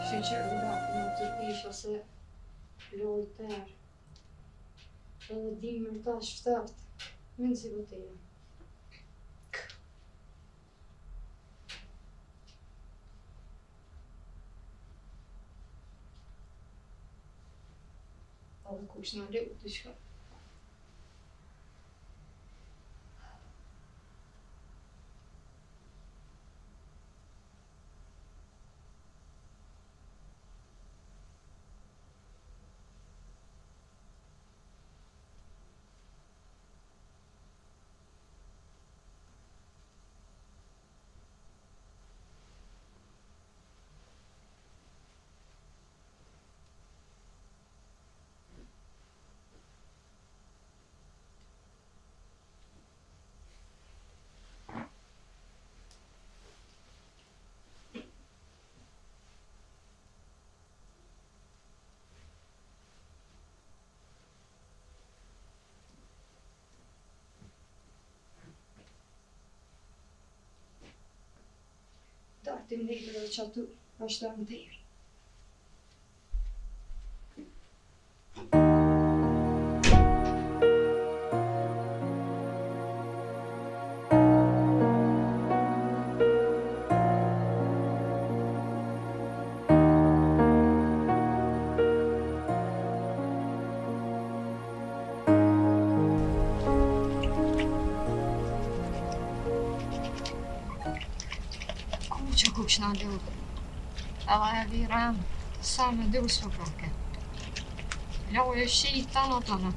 Sinqer, në të isha se lojë tërë. Edhe dimër ta shftaft, minë si boteja. Edhe kush në leu të shka. Dartim nejtë dhe që aty është në tërë. Që kush në lukë, edhe e viren, sa me du së përke. Lojë e shi të në.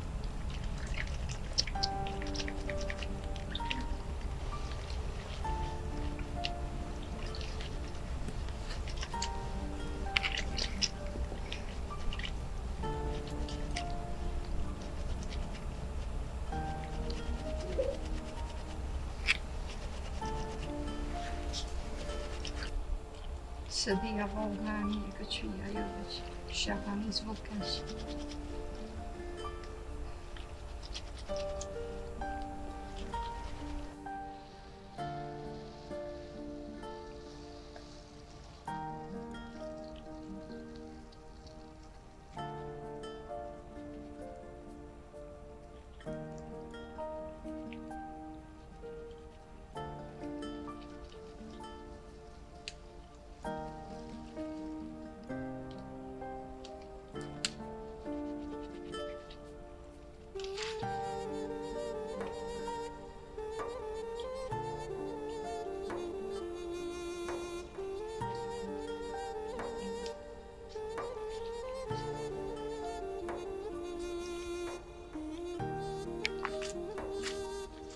Se dhja volga e mirë këtë qëja jo veç, shaka një zvokës.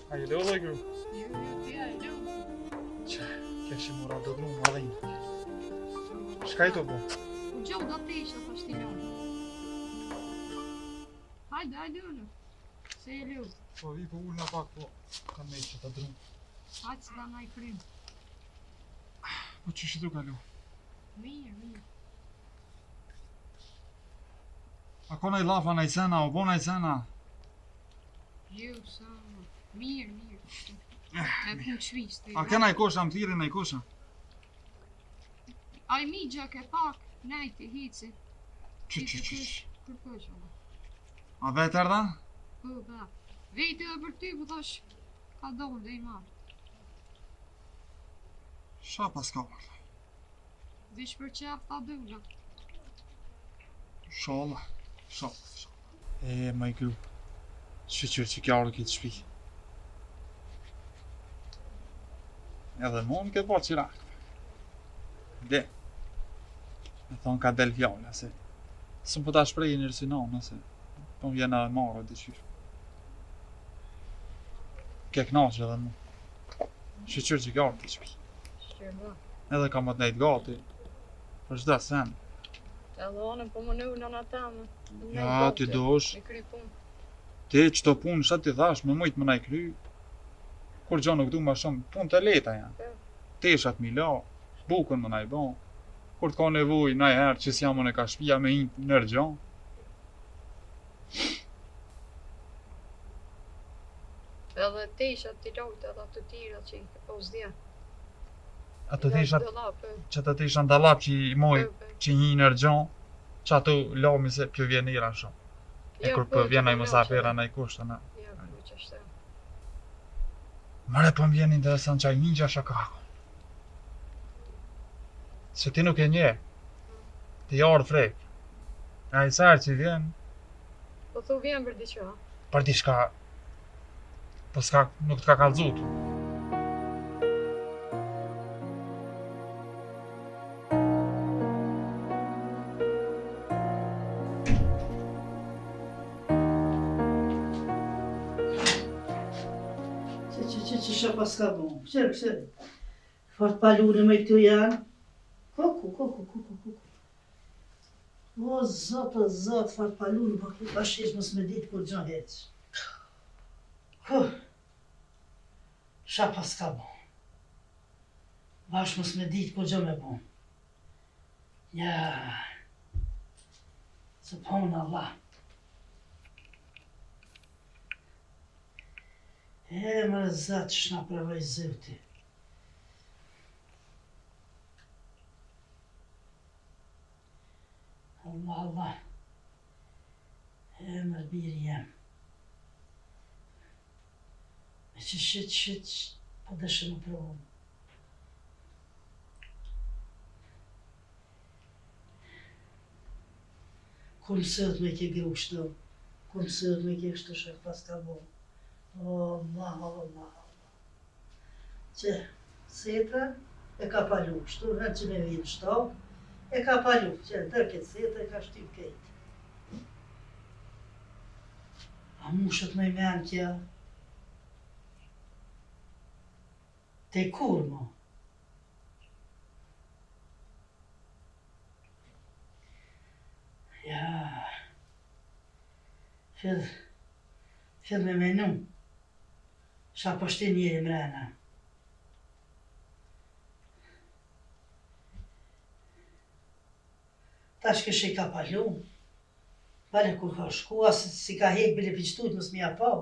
A je leo dhe gru? Jo, tja e leo. Që, keshi mora do dhru më adhinë. Shka i të bu? U gjohë do të isha të shtilon. Hajde unë. Se e leo. Po vi po ullë në pak po, kanë me që të dhru. Hajde se da na i krym. Po që shi du ka leo? Mirë. A ko na i lafa na i sena, o bo na i sena? Jo, sa. Mirë. E punë qviste. A kena i kosha më tiri na i kosha? A i mi gjak e pak, nejti, hici. Që. Kërkësha. A vetë erda? Po, ba. Vejti dhe për ty, po thash, ka dollë dhe i marë. Sha pas ka marrë? Vish për qef ta dëlla. Shala. E, ma i gru. Shqyqyr që kjarë këtë shpi. Edhe mu më këtë bërë qirak. Dhe. Me thonë ka del fjallë, se së më po ta shprejë njërë si nanë, se po më vjena e marrë dhe qysh. Ke knaqë edhe mu. Shqyqyr që kjarë këtë shpi. Shqyrë, Edhe ka më të nejtë gati. Për qda sen. edhe anë po më në në temë. Ja, ti dosh. Me kry punë. Ti qëto punë shatë ti thash, me mujtë më na i kry. Kur gjo nuk du ma shumë, punë të leta janë. Teshat mi la, bukën më na i bon. Kur t'ka nevoj, na i herë që s'jamon e ka shpia me hinë nërë gjo. Edhe teshat t'i lojtë edhe ato tira që i po s'dja. Ato teshat, që të teshat ndalap që i moj. që një nërgjon, që ato lami se pjo vjen nira shumë. E kur po vjen ai mosafira në kushtë, na. Ja, po që është. Mare po më vjen interesant çaj ninja shakaku. Se ti nuk e nje. Ti ardh frek. Ai sa që vjen, Po thu vjen për diçka. për diçka. Po s'ka, nuk t'ka kallzut. Që shë pas ka bon. Qërë. Fort palune me këtu janë. Koku. O, zot, fort palune, po këtu pashesh mos me ditë kur gjo heq. Shë pas ka bon. Bash mos me ditë kur gjo me bon. Ja. Subhanallah. Më zot shna përvoj zëvti. Allah. Më birë jam. Me që shit, po dëshë më provëm. Kur mësët me ke grushto, kur mësët me ke kështu shë pas ka bo. Allah. Që setra e ka palu, shtu në që me vinë shtokë, e ka palu, që në tërë këtë setra e ka shtyp kejtë. A mushët me men kja? Te kur mo? Ja, fill me menu. Ša po shti njeri mrena. Tash kështë i ka palu. Bale kur ka shku, asë si ka hek bile piqtut, mës mi a po.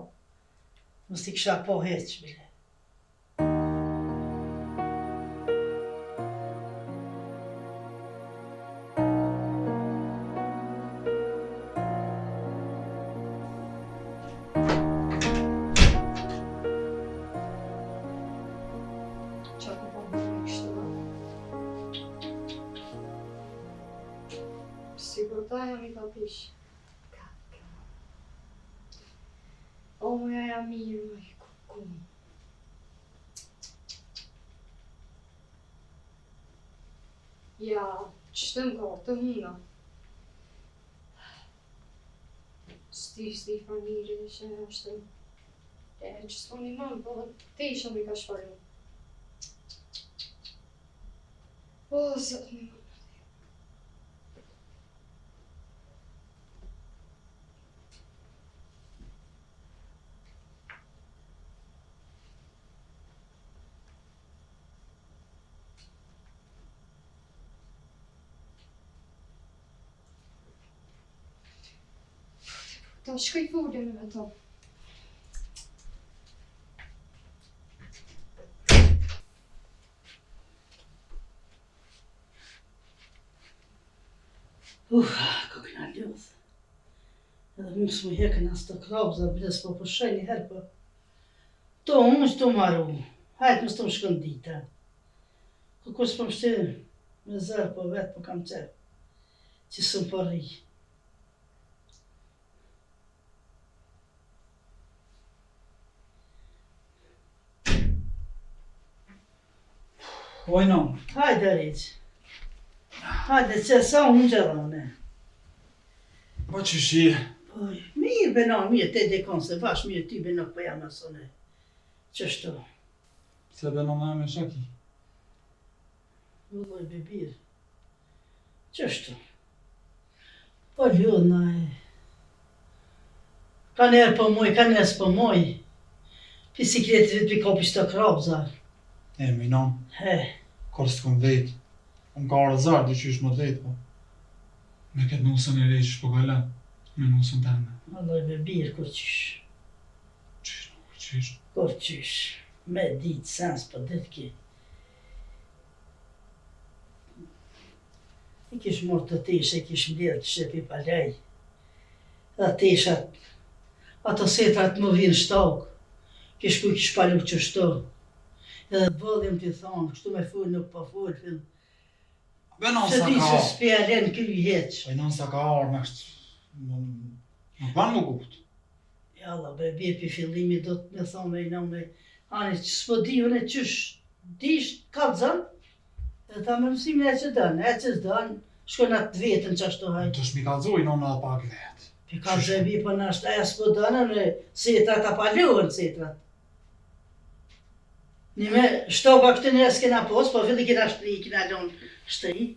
Mës ti kësha po heq bile. Sigur ta jam I ka pish. O, moja jam mirë, moj, kukum. Ja, qëtëm ka, të huna. Sti familje, që është. Që s'po një mamë, po te isha me ka shparu. O, zot një mamë. Ta shkoj folje me to. Kako na ljudh. Edhe mu s'mu hekën as të krabza, biles po përshaj një herë, po. To unë që të maru, hajtë mës të më shkën dita. Kur s'po më shtirë me zërë, po vetë po kam qepë, që s'u po rri. Ojno. Hajde, Riq. Hajde, që sa unë gjellone. Po që shi? Oj, mirë benon, mirë, te dekon se vash, mirë ty benok po jam asone. Qështu? Se benon me me shaki. Vëlloj bebir. Qështu? Po ljudna e. Ka njerë po moj, ka njerë s'po moj. Bisikletit pi kopi shto krabzar. E, minon. He. Kur s'kom vetë. Unë ka orëzar, dy qysh më vetë, po. Me këtë nusën e rejqë po gëllën. Me nusën të eme. Vëlloj bebir, kur qysh. Qysh? Kur qysh. Me ditë sens po ditë ki. I kish morë të teshe, i kish mbledh të shepi palej. Dhe teshat, ato setrat më vinë shtokë. Kish ku kish palu që shto. Edhe të bëllim t'i thonë, kështu me full nuk po full, fill. Benon Se sa ti ka se ardhur. s'pe alen kry heq. Benon sa ka ardhur me kështu. Nuk ban më kuptë. Jalla, bre, bje pi fillimi do të me thonë me i nëmë, ani që s'po di unë e qysh, dish, ka të zënë, dhe ta më mësimin e që dënë, e që s'dënë, shkon atë vetën që ashtu hajtë. Të shmikallzoj nëmë edhe pak vetë. Pi ka zhebi për nashtë, e s'po dënë, në setrat a paluën setrat. Një me shtoka këtë një s'kena posë, po filli kena shtri, kena lonë shtri.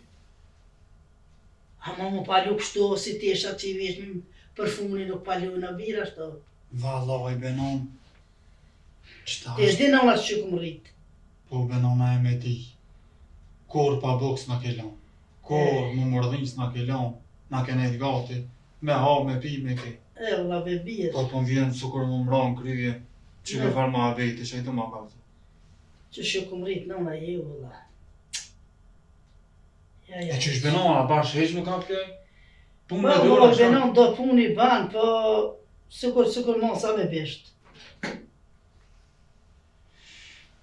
Ama mu palu kështu, si teshat që i veshmi përfumni nuk palu në bira shto. Vallaj, Benon. Qëta Te është? shdi në unë që këmë rritë. Po Benona e me ti. Kur pa boks na ke lon. Kur më mordhis na ke lon. Na ke nejt gati. Me ha, me pi, me ke. E, valla be bje. Po po m'vjen sukur më mron kryje. Që ke Ne. farë ma abeti, që i të ma ka të. Që shë këmë rritë në unë e ju, valla. Ja, E që është Benona, bash heq nuk ka pëkej? Punë Po, me po, dora, shka? benon do puni ban, po sukur mos sa me besht.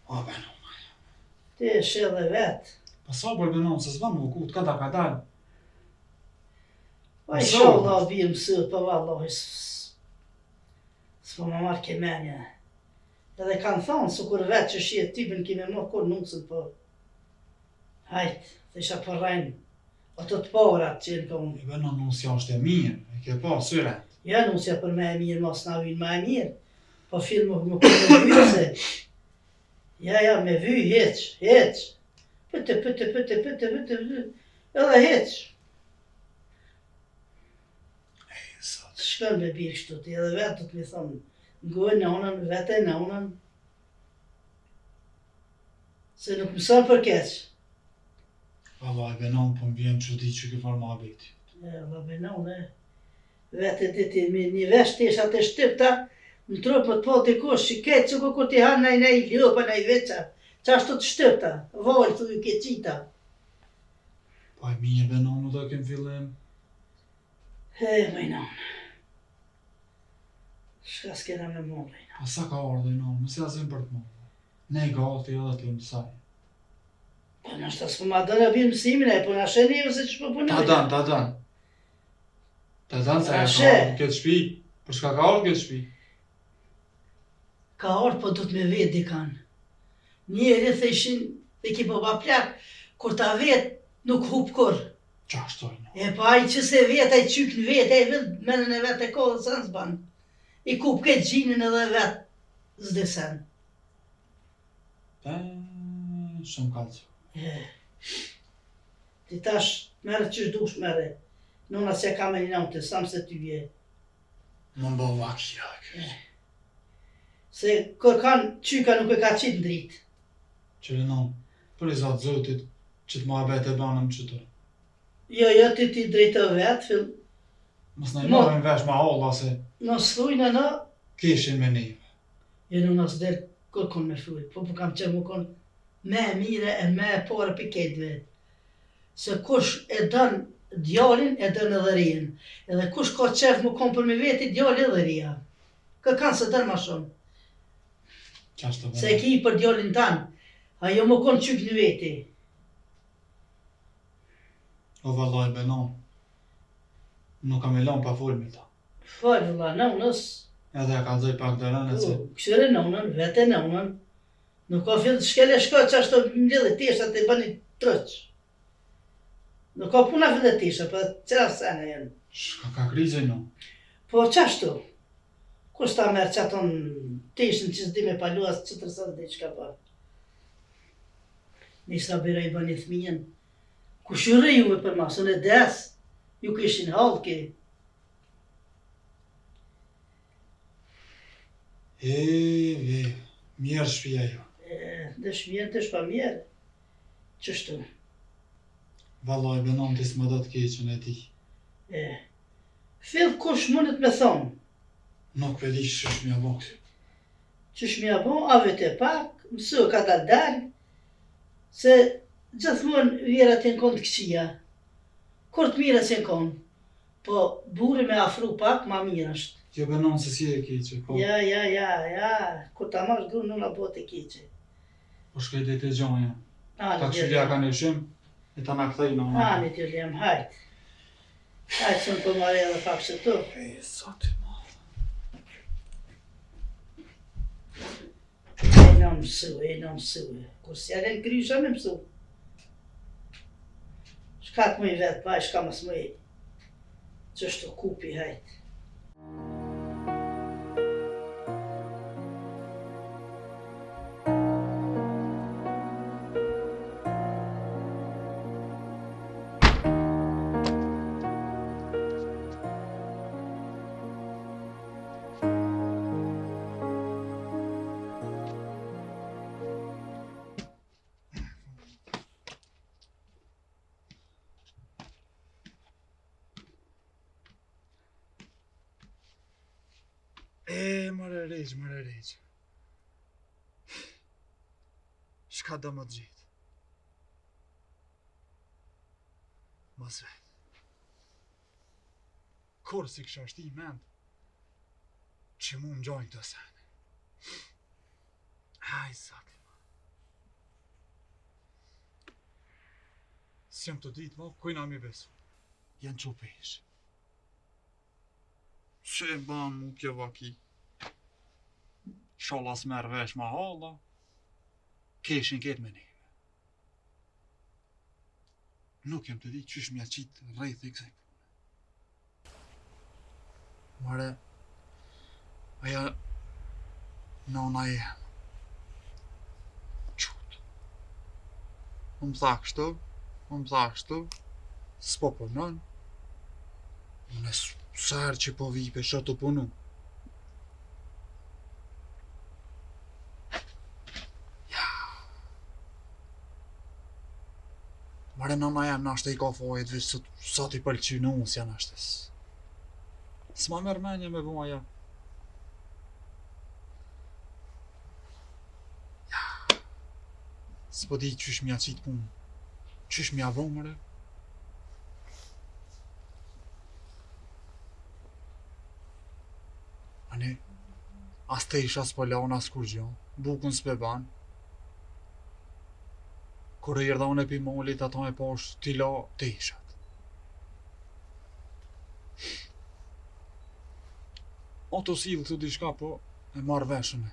O, Benon. Ti e shë dhe vetë. Pa sa bërë Benon, se s'ban më kut, kada ka dalë. Po i Mësot. shoh Allah bje mësët, po vallahi s'po më marrë kemenja. Edhe kanë thonë, sukur vetë që shje typin kime më kur nusën, po hajtë, dhe isha përrajnë, ato të parat që në konë. E Benon, nusja është e mirë, e ke pa syre. Ja nusja për me e mirë, mos na vynë me e mirë, po filmu më kërë me vynë se. Ja, me vy, heq. Pëtë, edhe heq. Sot. Shkën me birë kështu ti, edhe vetë të të mi thonë, ngojë në unën, vete në unën, se nuk mësën për keq. Vallaj, Benon, po m'vjen që di që ke farë ma abeti. E, la benon, vete ti me një vesh të isha të shtypta, në trup më të po të kush, që keq që kur ti hanë nej ljopa, nej veqa, që ashtu të shtypta, volë, thuj, keqita. Po e mirë, Benon, nuk do kem fillim. Majnon. Shka s'kena me mollë. Pa sa ka ardhe, no, mësë jazim për të mëllë. Ne gati edhe të mësaj. Po nështë s'po ma dënë bërë mësimin e, po në shenive se që po punoj. Ta dan. Ta dan se e ka Ashe. ardhë këtë shpi. Për shka ka ardhë këtë shpi? Ka orë, po do të me vetë dikan. Njeri theshin, dhe ki po pa plak, kur ta vetë nuk hup kur. Qa shtoj, no. E pa ai që se vetë, ai qyk në vetë, ai vetë menën e vetë e kodë së nësë banë. I kup këtë gjinin edhe vetë zdesen. Shumë kalqë. Ti tash, merë qysh dush merë. Nona se ka me një naute, sam se ty vje. Më mbo vakjak. Se kërkan qyka nuk e ka qitë në dritë. Qëre non, për i zatë zotit, që të ma abet e banëm që të. Jo, ti drejtë vetë, fill. Mos në i Mo- marrin vesh ma olla se Nësë thujnë në, kishin me neve. jo në nësë delë kërkon me fluj, po kam që më konë me e mire e me e porë për ketëve. Se kush e dënë djalin, e dënë edhe rijen. Edhe kush ka qef më konë për me veti, djali edhe rija. Kë kanë se dënë ma shumë. Qa shtë Se e ki për djalin tanë, ajo më konë qyk në veti. O vallaj Benon, nuk kam e lan pa fol me ta. Falë, vëlla, në unës, Edhe ka dzoj pak dërën e se këshyre në unën, vete në unën, nuk ka fillë të shkele shka që ashtu mbledhe teshat e bëni trëq. Nuk ka puna fillë tesha, për qëra sene jenë. shka ka krizë no. Po qashtu? Kus ta merë që aton teshën që s'di me paluas që të rësat dhe qka pa. Nisa bira i bani thmijen. Ku shyre juve për masën e des, ju kishin halki. Mirë shpia jo. Dhe shvjen të shpa mjerë. Qështu? Vallaj Benon, ti s'më do të keqen e ti. Fill kush mundet me thonë, Nuk për di që shmja bokë. qysh mja bo, a vete pak, mësu ka dalë, se gjithmonë vjerat e në kontë këqia. Kur të mire që konë, po buri me afru pak, ma mirë është. Kjo benon se si e keqe, po. Ja, kur ta marrë grunë në botë e keqe. Po shkoj dhe të gjonja. Ta Ani, këshilja ka në shim, e ta na kthej në ona. Ani, t'ju lem, hajt. Hajt, së në për marrë edhe pak që tu. E, sa ty ma. E në mësue. Kur si alen krysha me mësu. Shka të mëj vetë, pa, shka mësë mëj. Qështu kupi, hajt. E, mërë req. Shka do më të gjithë? Mos vetë. Kur si kësha shti mend, që mu më gjojnë të sene. Aj, sakti ma. Si jam të ditë ma, kujna mi besu. Janë qupesh. Që e ban mu kjo vaki? Sholla s'merë vesh ma halla, keshin ketë me neve. Nuk jem të di qysh mja qitë rrejt e kësaj pune. Mare, aja nona jem. Qut. Më tha kështu, s'po punon. Unë sërë që po vipe shë të punu. Ja. Mare nana jam nashtë e i ka fojët vishë sa t'i pëlqy në unë si janë ashtës. S'ma mërë menje me bua ja. Ja. S'po di qysh mja qitë punë. Qysh mja vëmëre. Ani, as të isha s'po laun as kur gjo, bukun s'pe ban. Kur e irdha unë e pi molit, ata e posh t'i la të ishat. O të silë këtu diçka, po e marrë veshën e.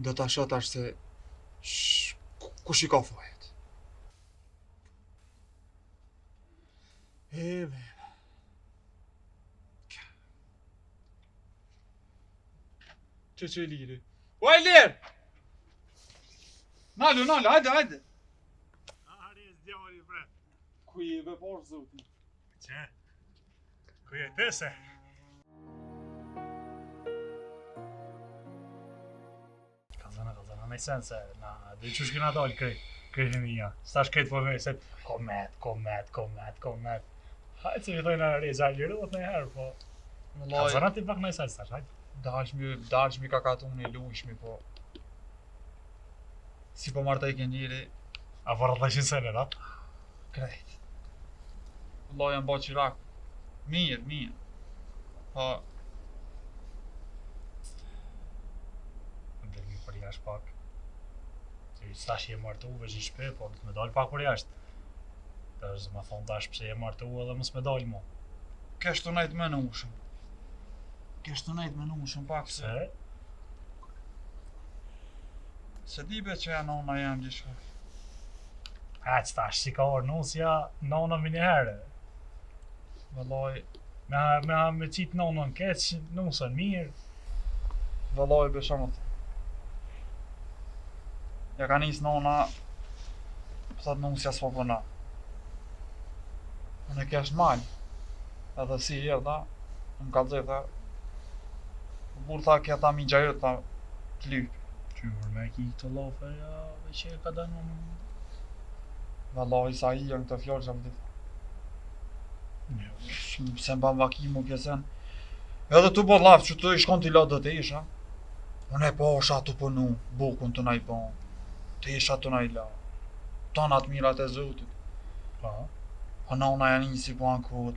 Do t'a shat ashtë se kush i ka fojet. E ve. Që liri. O e lirë! Nalu, hajde! Ares djali bre. Ku i be porë zotin? Që? Ku je tëse? Kazana, me sen se na dhe qësh këna dalë krejtë mija. Stash krejtë po me se komet. Hajtë se vi thojnë Ares, hajtë liru dhe herë, po. Kazana ti pak me sen stash, hajtë. Dashmi ka katu unë i lujshmi, po... Si po marrë të i njëri... A po rrëdheshin sene, da? Krejt. Allah janë ba qirak. Mirë. Po... Më dhe mi për jashtë pak. Që stash je martu, veç i shpe, po të me dalë pak për jashtë. Të është më thonë tash pse je martu edhe mës me dalë mo. Keshtu najtë me në ushëm. Pak se... Se di be që e nona jam gjithë. A që tash si ka orë nusja, nona mi njëherë. Vëllaj, Me qitë nonën keq, nusën mirë. vëllaj beshamët. Ja ka njës nona, pëthat nusja s'po përna. Unë e kesh malë. Edhe si herë, më ka dzej, tha. Burë tha kja ta mi gjajët, tha, të lypë. Qymër me ki të lofe, ja, dhe që e ka dënë në... Vëllaj, sa i janë këtë fjallë që më ditë. Se mba vakimu kjesen. Edhe tu po lafë që të i shkon t'i la dhe të isha. Unë e po osha të punu, bukun të naj bon. Të isha të naj la. Tonat mirat e zotit. Pa? Po nona janë nisi po ankot.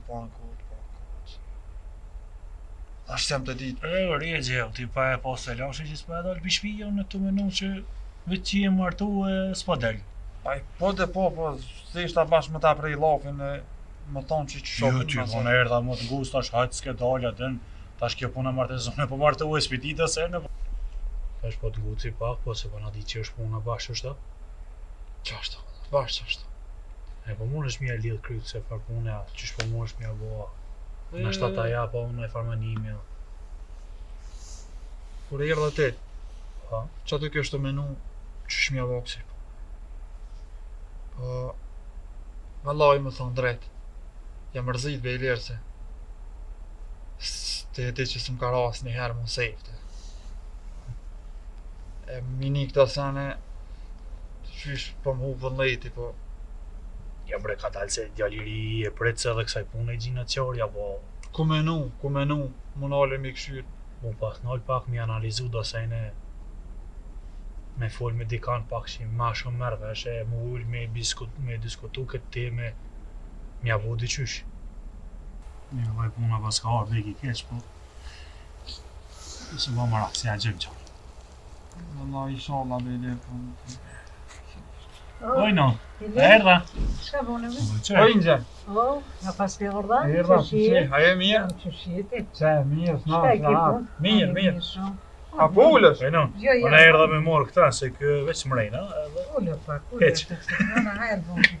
Tash jam të ditë. Rje gjell, ti pa e pas të lashe që s'pa e dalë për shpija në të menu që vetë që je martu e s'pa del. Aj, po, se ishta bashkë më ta prej lafin e më thonë që Jo, ty po në erdha më të gust, tash hajtë s'ke dalja den, tash kjo puna martezone, po martu e s'pitita se në... Tash po të guci pak, po se po na di që është puna bashkë është ta? Qashta, bashkë. E po mund është mja lidh kryt se far pune, qysh po mund është mja boa. Në shtata ja, po unë e farmanimi. Kur e erdha te, Pa, që aty kjo është të menu, që shmja vokësi. Po, vallaj më thonë drejt, jam mërzit be i lirë se te e di që s'm ka ras një herë më sejfte. E mini këta sene, qysh po më hu vëllëjti, po ja bre ka dalë se djaliri e pretse edhe kësaj pune e gjina qarja, po ku menu, më nale mi këshyr. mu pas nol pak mi analizu do sejne me fol me dikan pak që ma shumë merë vesh e mu ull me diskutu këtë teme mja vo dyqysh. Një vaj puna pas ka ardhë veki keq, po se ba marak, se ja gjëm qarë. Vallaj, inshallah be i lirë, po... Oj no, e erda. Shka bone me? O Inxhe, Nga pas ke ardha? erdha, që haje mirë? Qëshjeti? Që, mirë, Shka i ke pun? Mirë. A po ullësh? Oj no, Jo, po na erdha me morë këta, se kë veç mrejna, edhe... Ullë pak, Heq. Në hajrë bune.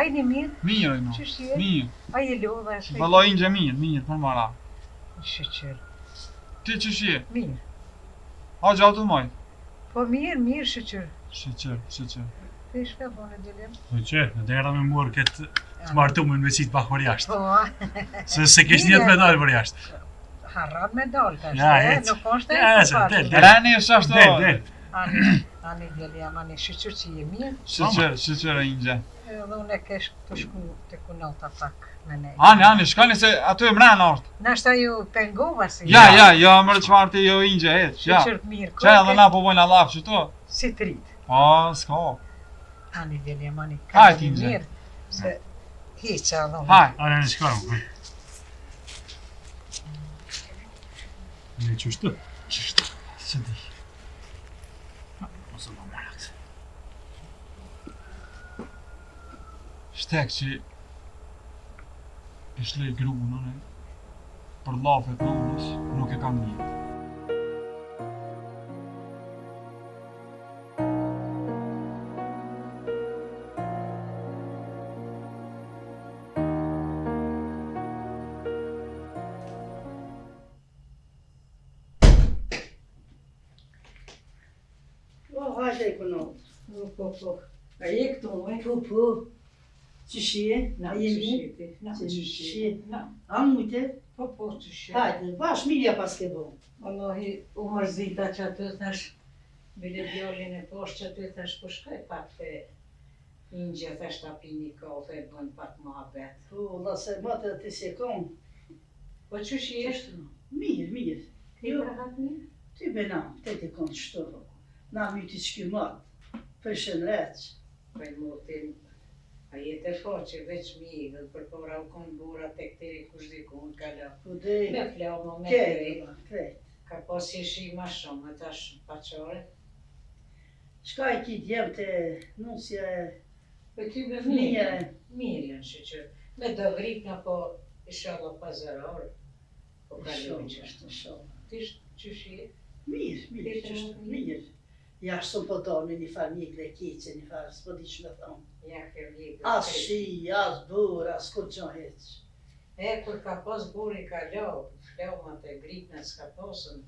Ajni mirë? Mirë, no. Qëshjeti? Mirë. Aje lodha e shkaj? Vallaj Inxhe mirë, për mara. Shqyqer. Ti që shje? Mirë. A gjatë të maj? Po mirë, shqyqer. Shqyqer. Ti shka bone dilem? Po që, në erda me morë këtë të martu me në veçit pak për jashtë. Po, Se kishtë njët me dalë për jashtë. harrat me dalë të Ja, shte, ec. nuk është Ja, e ec, del. Rani është ashtu. Del. Ani dilim, ani shqyqer që je mirë. Shqyqer Inxhe. Edhe unë e kesh të shku të kunota pak me nej. Ani, shkani se aty e mrenë është. Nashta ju pengova si. Ja, mërë qfarë ti jo Inxhe, ja. Shqyqer mirë. Që edhe na po vojnë Allah që to? Si të rritë. Po, s'ka. Ani dilim, ani Hajt, ka Inxhe. mirë. Se hiqa edhe unë. Haj. Ale në shkarëm. Ne qështu? Së di. Ose ma marak se. Shtek që e shlej grunën e për lafet nonës nuk e kam një. Hajde e kunot. Po. A je këtu, e? Po. Që shje? Na, A jemi? qëshjeti. Na, Që qëshjeti. shje? Na, A mujte? po, qëshjeti. Hajde, bash mirja pas ke bo. Allahi, u mërzita që aty thash, bile djallin e poshtë që aty thash, po shkaj pak të Inxhe thash ta pini kafe, bën pak muhabet. Po, la se matë të se kom. Po qësh jeshtë? Mirë. Ti Jo. prahat mirë? Ty bena, te të konë qëto. Na myti që kjo matë. Përshën reqë. Po e motin, a jetë e faqe veç mi, dhe për para u konë bura të këtiri kush dikun, kalla. Po dhe, Me flamo, me kejtë, krej. kejtë. Ka pas ishi ma shumë, tash paqare. Shka i ki djemë të nusja e Po ty me fëmija mirë. e Mirë janë shqyqër. Me do vripna po ishallah pazarar. Po kalojnë qështu. Ti qësh je? Mirë, qështë mirë. Ja shumë po do me një farë mjek dhe keqe, një farë, s'po di që me thonë. Ja ke vjekë. As shi, as bur, as kur qo heq. E, kur ka pas buri ka lau, flaumat e gripna s'ka pasën,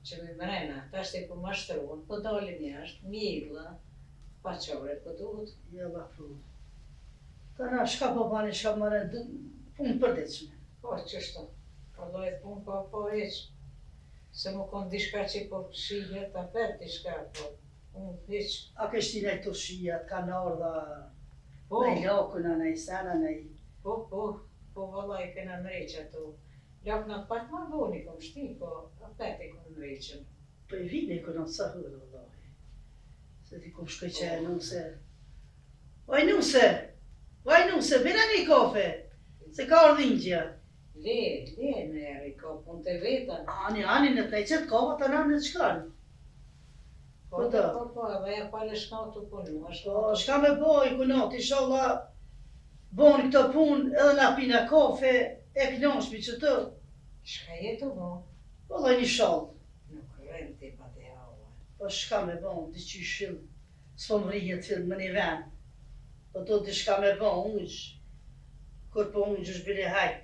që me mrena, tash të po mashtruan, po dalin jashtë, mjegla, paqare, po duhet. Ja ba pru. Ta na shka po bani, shka mëre, punë përdeqme. Po, qështu, po dojt pun, po heq. Se më konë dishka që po shihje, ta pet dishka, po, unë heq. A kështi nej të shijat, kanardha, Po, nej lokuna, nej sana, nej... po, vallaj kena nreq ato. Laknat pak ma voni kom shti, po, apet e kom nreqen. Po i vine kënë sa hërë, vëllahi. Se ti kom shkoj që e nuse. Oj nuse, Vaj nuse, bina një kafe. Se ka ardhingjja. Le në eri, ka punë të veta. Ani në të qëtë kafe të në të shkanë. Po, dhe ja pale shka të punu. Po, shka me boj, kunat, inshallah, bon këtë punë edhe na pina kafe, e knashmi që të. Shka jetu bo? Po, dhe një shallë. Nuk rënd ti pa të hava. Po, shka me bon, diqy shilë, s'po më rrihet fillë më një ven. Po, do di shka me bon, unëq. Kur po unëq është bile hajtë.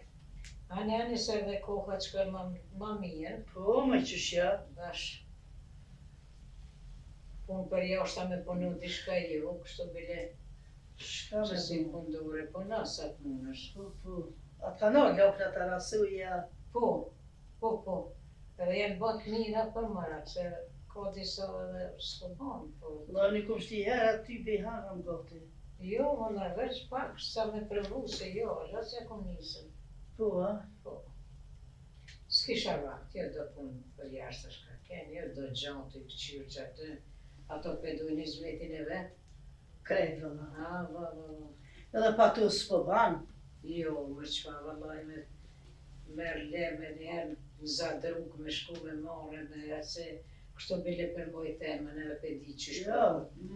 Ani se dhe koha që kërë ma mirë. Po, me qëshja. Dash. Punë për jashta me punu dishka jo, kështu bile Shka që si me bon. pundure, po nasat munësh. Po. Atë ka nërë lokra të rasuja. Po. Edhe janë bat mira për mëra, që ka disa edhe s'ko banë, po. Dhe një kom shti herë, ty behanam gati. Jo, vëlla, veç pak, sa me prëvu se jo, rrë që kom nisën. Po, a? S'kisha vakt, jo do punë për jashtë shka kenë, jo do gjanë të këqyrë që aty, ato pedu një zmetin e vetë. Krejt, vëlla. Va. Edhe pa tu s'po banë. Jo, më qfa vëllaj me merë leme njerë, në zadruk me shku me marrë, me ase kështu bile për moj temën edhe për di që shku. Jo,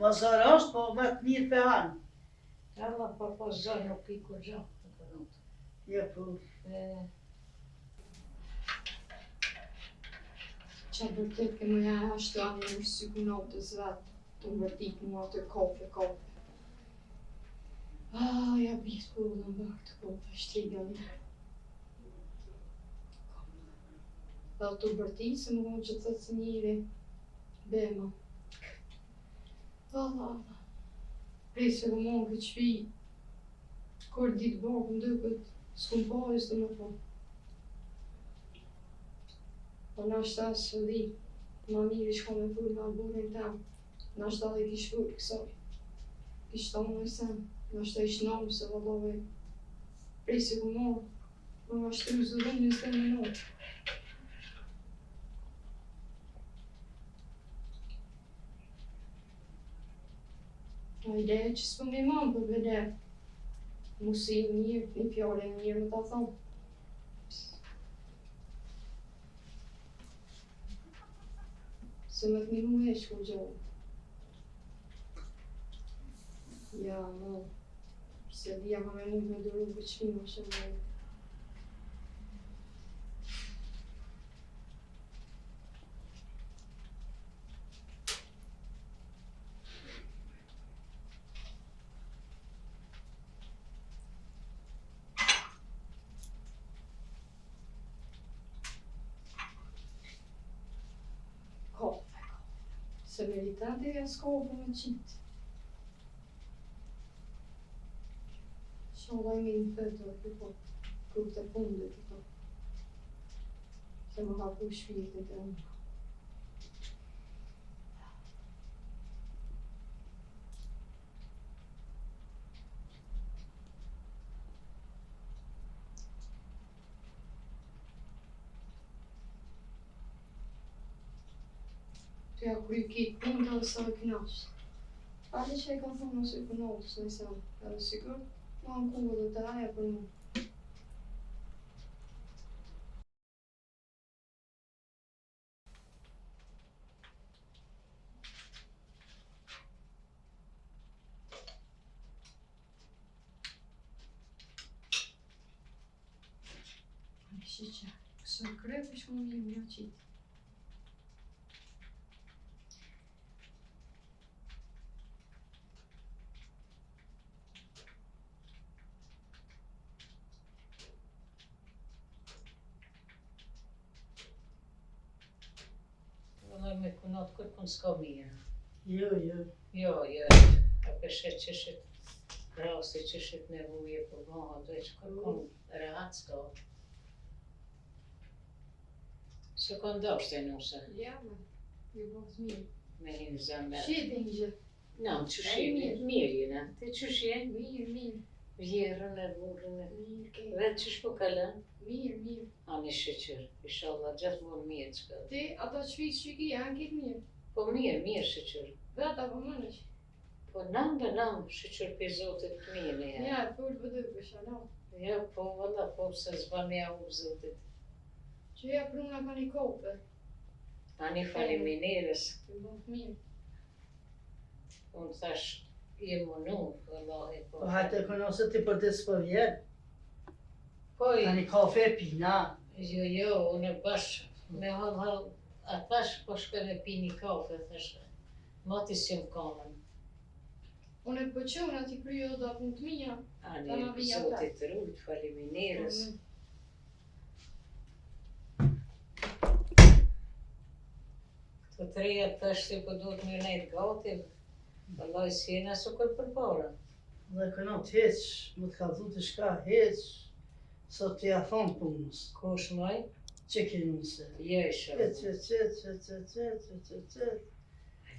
më zërë është, po më të mirë për hanë. Allah, po zërë nuk i kur gjatë. Jo, po. Qa vërtet ke më janë ashtu anë në shqyku notës vetë, të më vërtit mua të kafe. Ja biftë për dhe më bërë këtë kafe, shtriga një. Dhe të vërtit se më vonë që të të njëri, bema. Allah. Presë e më këtë shpi, kur ditë bërë më dëkët, s'kum pajës të më po. Po nashta së di, ma mirë shko me furë nga burin tem, nashta dhe kish furë kësoj. Kish ta më e sen, nashta ish namë se vëllove, presi ku morë, më nga shtru zëdhëm një së të minut. A ideja që s'po mi mamë për vede, musi mirë, një fjale mirë më ta thonë. Se më të miru e shku gjohë. Ja, no. Se dhja ka me mund me dërru për qëmi më shumë. Se meritate e s'kopo me qitë. Shala i minë fëtë, këto, kur të fundet këto. Se më hapu shpirtit e më. Të ja kry kitë punë dhe sa e knashtë. Pari që e ka thonë nësë i kënotës në sen, edhe sigur, ma në kuve dhe të aja për mu. Kështë që, kësë krepe shko një mja qitë. Me kunat kur kun s'ka mirë. Jo. Jo, a përshet qëshit rasti qëshit nevuje për bëhat, veç kur kun rahat s'ka. Se ka ndashtë e nuse. Ja, me, ju bëhët mirë. Me hinë zemër. Shqetin gjë. Nam, qëshit, mirë jena. Ti qëshit? Mirë. Vjerën e burën e. Mirë, ke. Dhe qësh po kalën? Mirë. Ani shqyqër, inshallah, gjithmonë mirë qëka. Ti, ata qëfit që ki janë kitë mirë. Po mirë shqyqër. Veta po mënësh. Po në, shqyqër për zotit të mirë ja. Ja, full vëdë për shalom. Ja, po valla, po se zban ja u zotit. Që ja pruna ka një kope. Ani faleminderes. Të bënë të mirë. Unë thash, je munu, vëllahi, po. Po hajtë e konosë ti për të s'po vjen. Po, Ka një kafe pina. jo, unë e bash me hall, a thash, po shkoj me pi një kafe, thash, mati si më kamën. Unë e pëqonë ati kryo do punë të mija. Ani, Ta ma vija zotit rujt, faleminderes. Të treja tash se po duhet me nejt gati, vallaj si jena su kër përpara. Dhe kënot heq, më të kalzu të shka heq, sot të ja thonë punës. Kush maj? Që ke nëse? Jesha.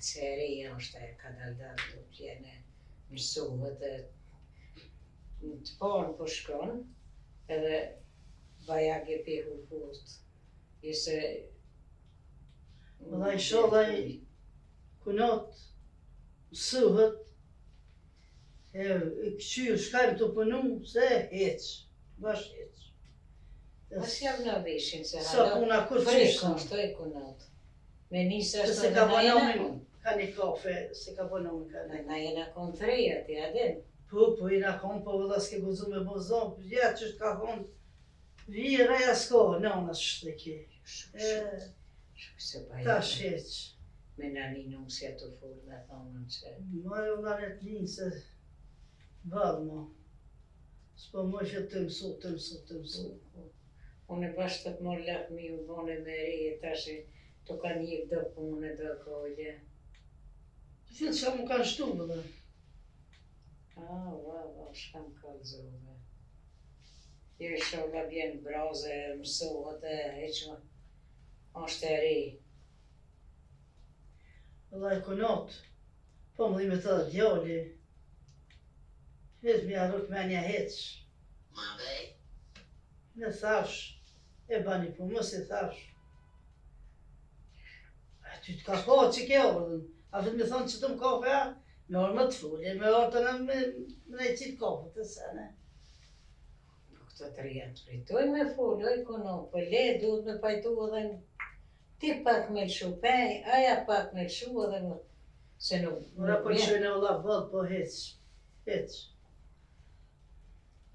Seria është e ka daldat të pjene mësuhet e të parën po shkon, edhe bajage pehu fust. Jese... Vëllaj shodhaj kënot mësuhet, e këqyrë shkajmë të punu, se heq, bash heq. As jam në vishin se Sa puna kur qishtë. Frikon, shtoj kunat. Me nisa Se është ka na jena bënomin, ka një kafe, se ka bënomin ka një. na jena kon treja, ti adin. Po, i na konë, po vëlla s'ke guzu me bozon, ja që ka thonë, vira ja s'ko, nëna shtë ke. Shuk se Ta bajage. sheq. Me naninu si ato full me thonën që... Marë u lanet linë se balë mo. S'po më që të mësu. Unë e bashkë të morë lakë mi u bone me reje, tash të ka njëk do punë, do koje. Fillë që mu kanë shtu vëllë. Va, shkam kalzove. Jo i shola bjen braze, mësohet e heqma. Ashtë e ri. Vëlla e konot, po më dhime të dhe djali. Hez mi arruk me një heq. Me thash, e bani po mos e thash. A ty t'ka po që ke ordën, a vetë me thonë që të më kafe a, me orë më të fulje, me orë të në me ne qitë kafe të sene. Po këto të rjenë të pritoj me full, oj kono, po le, duhet me pajtu edhe në... Ti pak me lëshu pej, aja pak me lëshu edhe më... Se nuk... Mëra po qëjnë e ola vëllë, po heq.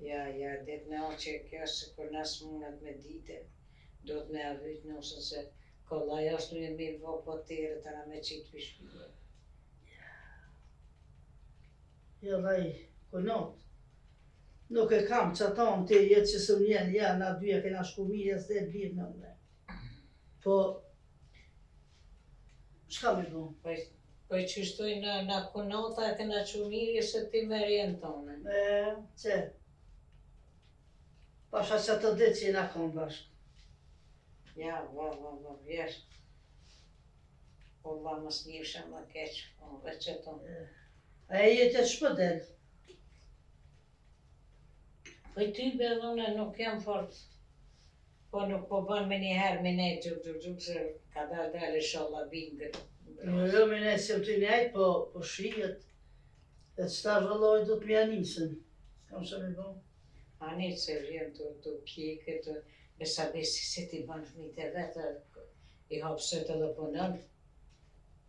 Ja, det në që kjo se kur nas mundet me dite, do të me avyt nësën se kollaj është në mi vë po tërë të na me qitë për shpjë. Ja dhaj, konot. Nuk e kam që tonë të jetë që së mjenë, ja, na dyja kena shku mirë, së dhe blirë në me. Po, shka me bo? Po i qështoj në konota e këna që mirë se ti me rjenë tonë. Që? Pasha që të dhe që jena kom bashkë. Ja, va, vjesh. Po va mës njësha më keqë, po veç e tonë. A e jetë e shpëdel? Po i ty bedhone nuk jam fort. Po nuk po ban me njëherë me ne gjuk, se ka dalë sholla bingë. Jo, me ne se të njajt, po shijet. E qëta vëlloj do të mja nisën. Kam shë me bo? Ani që vjen të pjekë, e sa besi se ti ban fmit e vetë, i hapë sëtë edhe punën,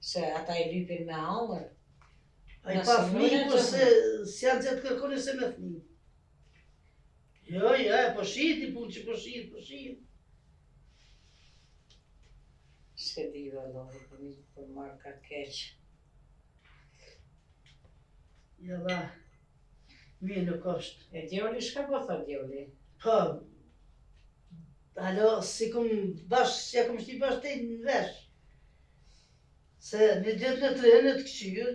se ata i lypin me hamër. A i pa fmi, po se s'janë gjetë kërkone se me fmi. Jo, po shijet i punë që po shijet. Se di vëllohi, për marrë ka keqë. Ja da, mirë nuk është. E djoli, shka po thot djoli? Po, alo, si kum bashkë, si ja kum shti bashkë të në vesh. Se një ditë në të rënë të këqyrë,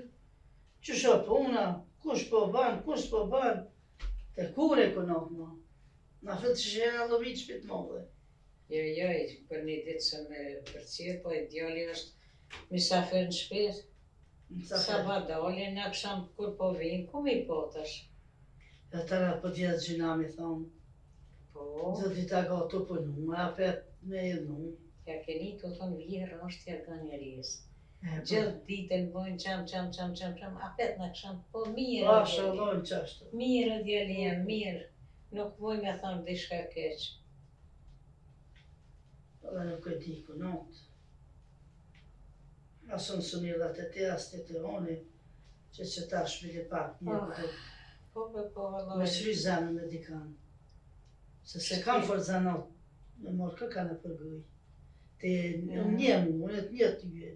që shë puna, kush po ban, te kur e konot mo. Na fëtë që shena lovi që pitë modhe. Jo, për një ditë se me përcirë, po e djoli është misafir në shpirë. Sa ba doli, në aksham kur po vinë, ku mi potash? Ja tëra po tjetë gjina mi thonë, Po, zë dita ga të punu, apet me edhu. ja keni të thonë vjerë është ja ka njërisë. Gjithë ditën bojnë qam, apet në kësham, po mirë Pasha djali. lojnë qashtë. Mirë djali jam, mirë. Nuk boj me thonë dishka keq. Dhe nuk e di ku nëtë. Asën së një dhe të tjastë të honi, që tash me pak një këtë. Po, Me vallaj. shry zemë me dikanë. Se kam fërë zanat, me morë kë kanë e përgëj. Te një mu, unë të një tyje.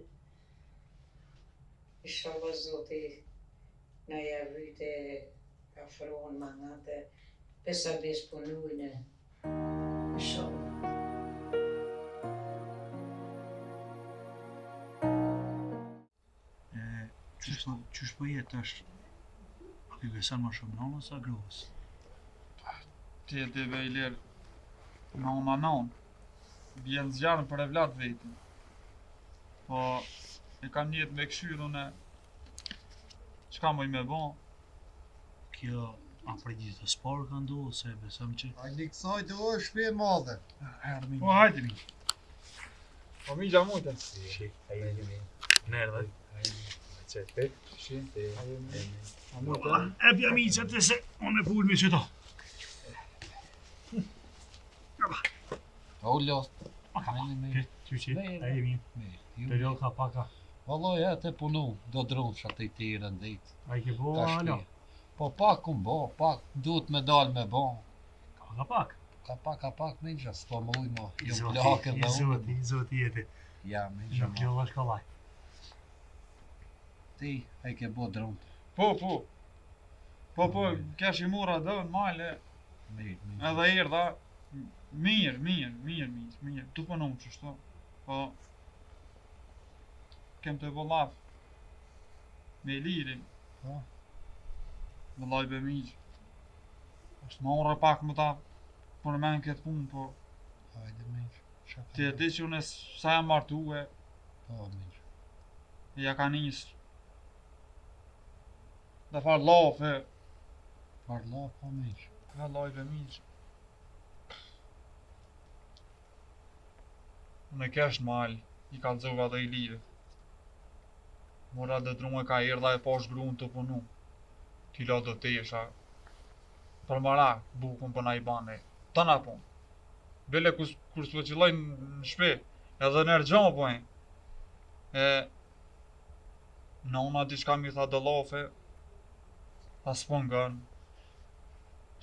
Inshallah Zoti na ja vyte afrohen manate, pesa bes punujnë. Inshallah. Qysh po jetë është? I beson më shumë nonës a gruas? Ti e di vejler, non, bjen zjarën për e vlatë vetin. Po, e kam njetë me këshyrën e çka moj me bo? Kjo a për gjithë të sporë ka ndu, se besëm që... A një kësaj të është shpe e madhe. Po, hajtini. Po, mi gja mujtë. Nerdhe. Shi, a mujtë. E pja mi që të se, unë e pulmi që to. O lost. Që që, e jemi, period ka paka. Valloj, e te punu, do drunë që atë i tire në ditë. A i ke bo, Ka alo? shpje. Po pak kum bo, pak duhet me dal me bo. Ka pak. Ka pak me gja, s'po më uj mo. Jo plake dhe unë. I zoti jeti. Ja, me gja Nuk jo mo. është kalaj. Ti, e ke bo drunë. Po, kesh i mura dhe në majle, Mirë. edhe erdha, mirë, tu punum qështu. Po, kem të vëllaf, me liri, Po. vëllaj be miq. është më orë pak më ta përmen këtë punë, po, Hajde me gja. ti e di që unë sa jam martue, Po, me gja. ja ka njës, dhe farë lafe, Parla, po me gja. vëllaj be miq. Unë e kesh në mal, i kalzova dhe i lirë. Mora dhe drume ka erdha e posh grunë të punu. Ti la do tesha. Për mara, bukën për na i bane. Të na pun. Bele kur s'po qëllojnë në shpe, edhe në rgjon pojnë. E, nona diçka mi tha dëllafe, ta s'pon gën.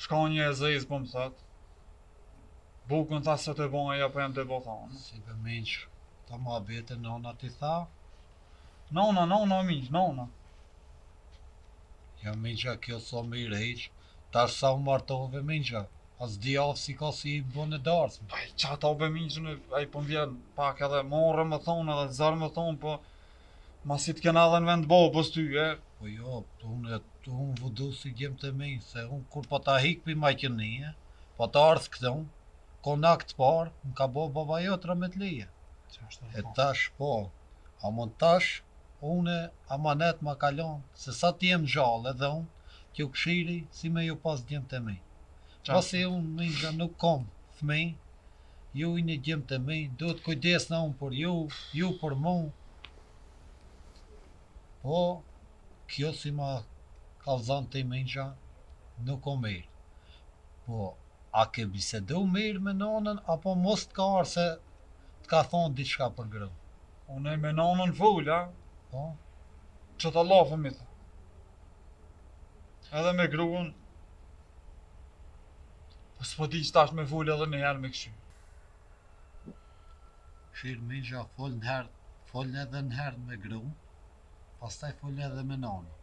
Shka një e zez po më thët. Bukën tha së të bojnë, ja po jam të bo thonë. Si be me gja. Ta ma bete nona ti tha. Nona, miq, nona. Ja me gja kjo so me i rejq. Tash sa u martove me gja. As di afë si ka si i bën e darsme. Aj, qa ta be miqën, aj po m'vjen pak edhe morë më thonë edhe zërë më thonë, po ma si t'kena edhe në vend babës ty, e? Po jo, unë vudu si gjem të mi, se unë kur po ta hik pi maqënie, po ta ardh këtu, konakt parë, më ka bo baba jotra me t'lije. E tash po, a mund tash, une amanet ma kalon, se sa t'jem gjallë edhe unë, kjo këshiri si me ju pas gjem të mi. Pasi unë me nga nuk kom fëmi, ju i një gjem të mi, duhet kujdes në unë për ju për mu. Po, kjo si ma kalzan të i minqa, nuk o mirë. Po, a ke bisedu mirë me nonën, apo mos t'ka arë se t'ka thonë diçka për grë? Unë e me nonën full, a? Po, Që të lafë mi tha. Edhe me gruën, po s'po di që tash me full edhe një herë me këshy. shirë minqa fol edhe në herë me grë, pastaj fol edhe me nonën.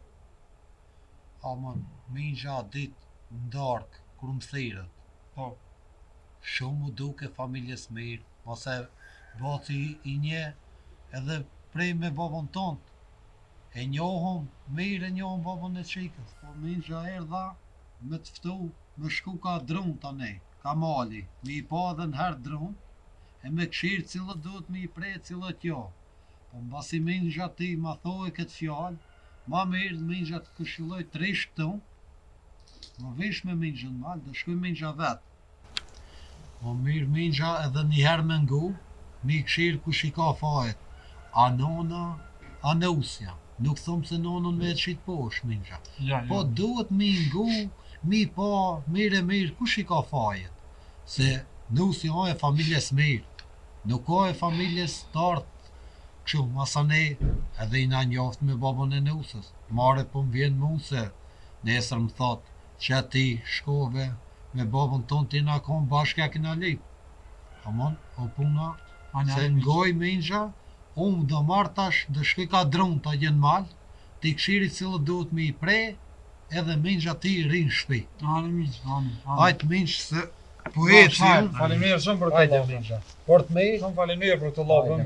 Amon, minqa dit ndark, kur më thirët. Po, Shumë mu duke familjes mirë, mos e boti i nje edhe prej me babon tonë. E njohëm, mirë e njohëm babon e qikës. Po minqa erdha me të ftu, me shku ka drunë tani, ka mali, mi I pa edhe në herë drunë, e me këshirë cilët duhet mi I prej cilët jo. Po mbasi minqa ti ma thoi këtë fjallë, ma mirë minqa të këshilloj të rish këtu, më vish me minqën malë, dhe shkuj minqa vetë. Po mirë minqa edhe një herë me ngu, mi këshirë kush I ka fajet. A nona, anusja. Nuk thom se nonën me e qit poshtë, minxha. Ja, Po duhet mi ngu, mi pa, mirë e mirë, kush i ka fajet? Se nusja o e familjes mirë, nuk o e familjes tartë, kështu, masane, edhe i na njoft me babën e nusës. Mare po më vjen mu se, nesër më thot, që ti shkove me babën ton ti na kon bashkë kina lip. Amon, o puna, se ngoj minxha, unë do marrë tash, do shkoj ka dronë ta gjenë malë, ti këshiri cilë duhet me i pre, edhe minxha ti rinë shpi. Ani miq, ani. Hajtë minxë se po eci unë. Faleminderit shumë për këtë llavë. Port me i, Shumë faleminderit për këtë llavë.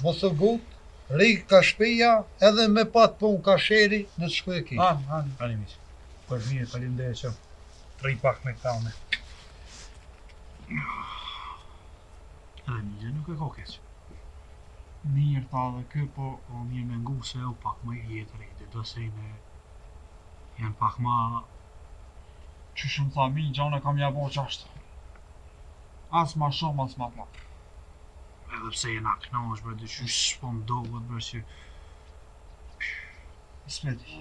mos u gut, ri ka shpia, edhe me pat pun ka sheri në të shkoj e ki. Ani. Ani miq. Për mirë, faleminderit shumë. Tri pak me këta unë. Edhe miqë, nuk e ka keq. Mirë ta dhe kë, po mirë me ngu se o pak më jetër i do se janë pak ma që shumë tha mi gjone kam ja bo qashtë as ma shumë as ma pak Edhe pse jena knosh, bre, dyqysh po më dohet, bre, që... Smeti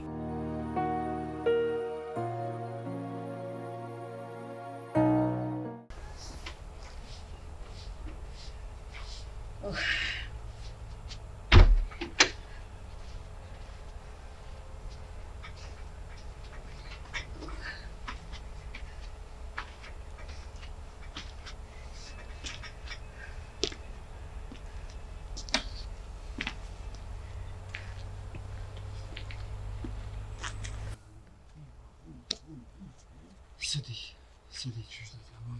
Se di që është të jam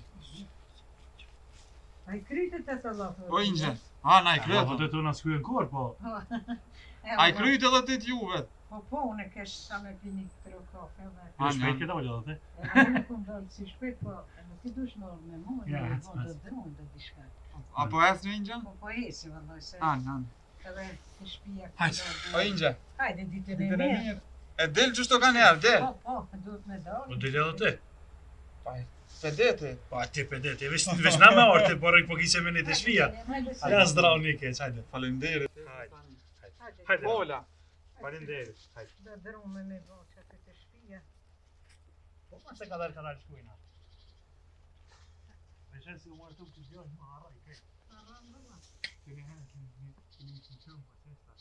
A i krytet e të lafë? O Inxhe, na i Po kryet të na skyen kor, po. A i kryet edhe të t'juve Po, unë e kesh sa me pini këtëro kafe dhe... Po shpejt këta vëllë dhe. E në kom dalë si shpejt, po nuk i dush më me mu, Ja, në ec, vëndë ec. të dronë dhe dishka. Apo es në Inxhe? Po esi vëlloj se Ani edhe të shpia Hajde, o Inxhe Hajde, ditën e Ditën e mirë. mirë E del që shto ka njerë, del Po, duhet me dalë. Po dile edhe ti. Pedeti Po ti pedeti, veç na me orte, por po kishe me një të shvija. Ja zdrau një keq, hajde. Faleminderit Hajde. Pola Faleminderit. Hajde. Do dronë me voqa të shpia. Po ma se ka dalë kanal shkujna. Veçën si u martu që djojnë ma harroj, kej. Të një herë të një qëmë po qesta.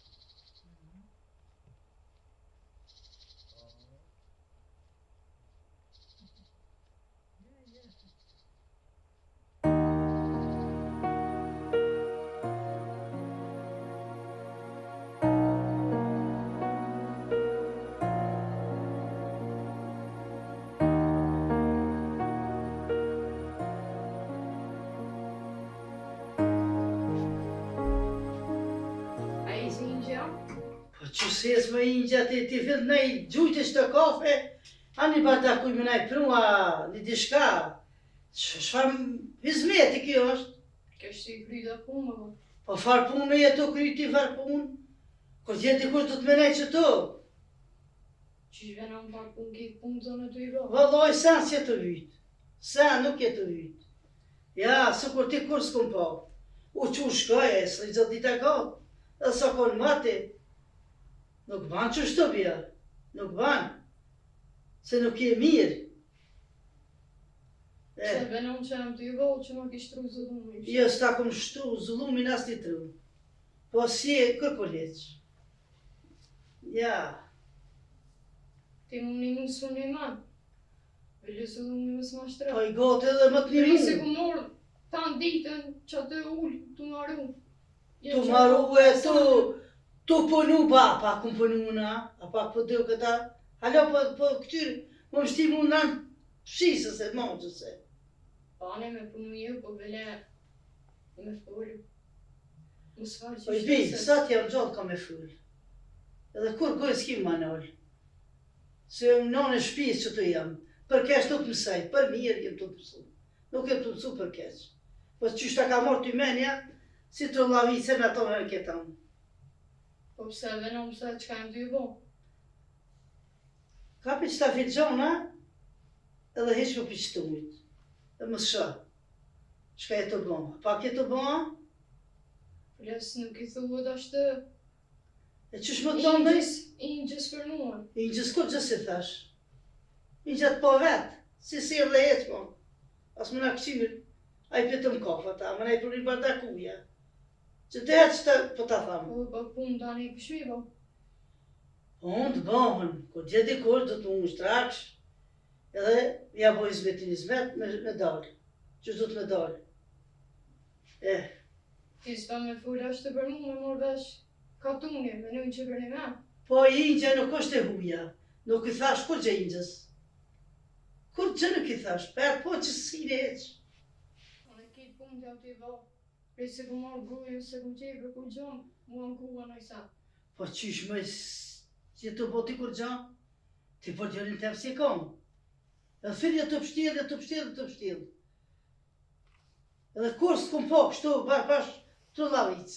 A i si Inxhe? Po që ses më Inxha ti fill në i gjujtës të kafe, ani ba ta kuj me na i prua një dishka. Shfar hizmeti kjo është? Kesh të i kryda punë, po. Po far punë me jetu kryti far punë? Kur tjetë dikush do të menej që tu? Qysh vena më pak punë kitë punë zonë të i ro. Vëlloj sen që të vyt. Sen nuk je të vyt. Ja, së kur ti kur s'kom pa. U që shkoj e së një dita ka. Dhe sa kon mati. Nuk ban që shto bja. Nuk ban. Se nuk je mirë. Se vena më që jam të i ro, që ma kish tru zëllumë. Jo, s'ta kom shtu, zullumin as t'i tru. Po si e kërkoleq. Ja. Ti më një musë një manë. Vëllë zëllumë më s'ma Po shtra. i gotë edhe më t'ni Rri se mu. ku morë tanë ditën që atë ullë të maru. Tu maru e tu punu pa kum punu na, a pa po deu këta. Halo po këtyr, më shti mu në pshisës e monqës e. Pane me punu ju, po vele me folë. Më s'farë Po që i bi, sa t'jam gjallë ka me full. Edhe kur gojë s'kim ma nëllë. Se unë nënë e shpis që të jam. Për kesh nuk mësaj, për mirë jem të mësu. Nuk jem të mësu për kesh. Po që shta ka morë ty menja, si të lavice në ato herë këtam. Po pse vena më sa që ka më të ju bo. Ka për qëta filgjona, edhe heq për piqtumit. Dhe më shë. Shka e të bëma. Pak e të bëma, Fles nuk i thuhet ashtë. E qysh më tonë dhe? I gjës për mua. I gjës kur gjës si thash? I gjatë po vetë, si sirë dhe heqë mo. As më në këqyrë, a i pëtëm kafa ta, më në i përri bardakuja. Që të heqë të po ta thamë. Po, po, punë tani pëshmi, po. Unë të bëhën, kur gjedi kur do të unë shtraksh, edhe ja boj zmetin i zmet me dalë. Qështë do të me dalë? Ti s'pa me full është të për mu, me mor vesh katuni, me nëjnë që për një me. Po i ingja nuk është e huja, nuk i thash kur gjë ingjës. Kur gjë nuk i thash, per po që si në heqë. Unë e kitë punë të t'i vo. Prej se ku marrë grujën, se ku qej për ku gjomë, mua në kuva në i sa. Po qysh më që të po ti kur gjë, ti po gjërin të si kom. Edhe fillja të pështjellë. Edhe kur s'kum po, kështu, bash, të lavic.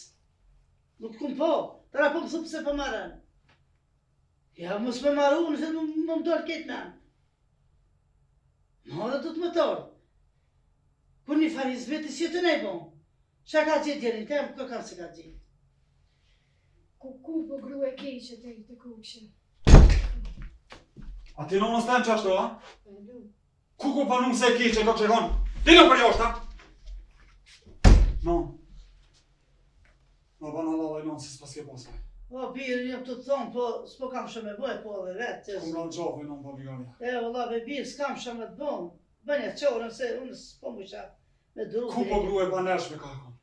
Nuk t'kum po, tëra po më thupë se po marën. Ja, mos me maru, nëse më dorë ketë në. Marë du të më torë. Kur një farizmeti si të nej bon. Qa ka gjithë djerin tem, kër kanë se ka gjithë. Ku po gru e keqe të i të kuqe. A ti nonës tenë që ashtu, a? E du. Ku panu se e keqe, ka që konë? Dino për jashtë, a? No. No, bana lalaj nonë, si s'pas ke pasaj. O, birë, jam të thonë, po s'po kam shumë e bëj, po dhe vetë. Kom ranë gjafë, nonë pa bigarja. Valla, be birë, s'kam shumë e të bënë. Bënja qorën, se unë s'po më isha me dru. Ku po gru e banershme ka kon?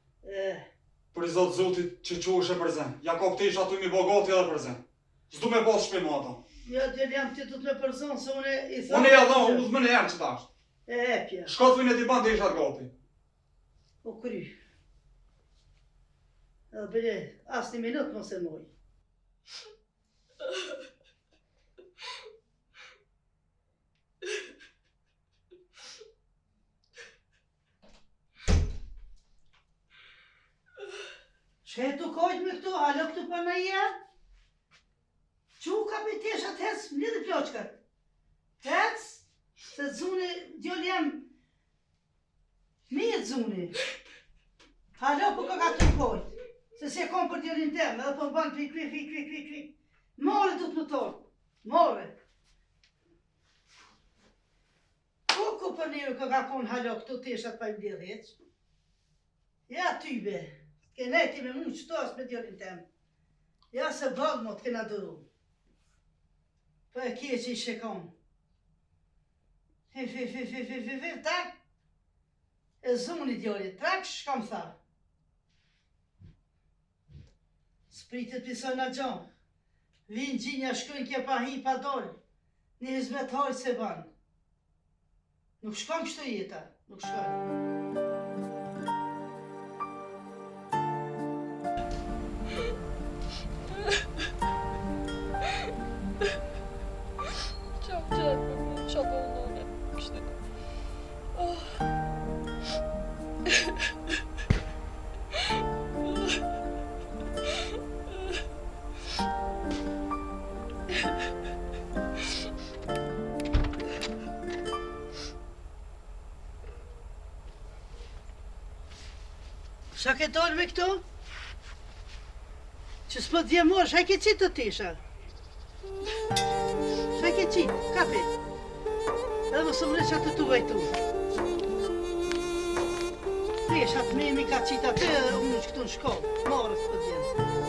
Për i zotë zotit që qush e përzen. Ja ka pëtish atu mi bogati edhe përzen. S'du me pas shpimu ato. Ja, djel jam ti du të me përzonë, se unë i thonë... Unë e jadon, uzme në herë që ta është. Epja. Shkotëve në t'i ban të ishat gati. O kry. Edhe bële, as një minut mos e moj. Shke tu kojt me këtu, alo këtu për në jem? Qu ka për tesha të hec, një dhe ploqkat. Hec, se zuni, djoli jam, mirë zuni. Alo për ka tu kojt, se si e kom për djolin tem, edhe për ban klik. More du të më torë, more. Ku për një ka konë halo këtu teshat pa i mbledh heq? Ja ty be. Kene ti me mund qëtos me djolin tem. Ja se bëllë mot kena dëru. Po e kje që i shekon. Tak. E zuni djollit, trak shkam tha. Spritet pisoj në gjon. Vinë gjinja shkojnë kje pa hi pa dollë. Një hizmetar se ban. Nuk shkam kështu jeta, nuk shkam. Qa ke dollë me këto? Që s'po t'je morë, qa ke qitë të tisha? Qa ke qitë, kapi? Edhe më së mre qa të vajtu. Tisha të mimi ka qitë atë edhe unë në këtu në shkollë. Morë s'po t'jenë.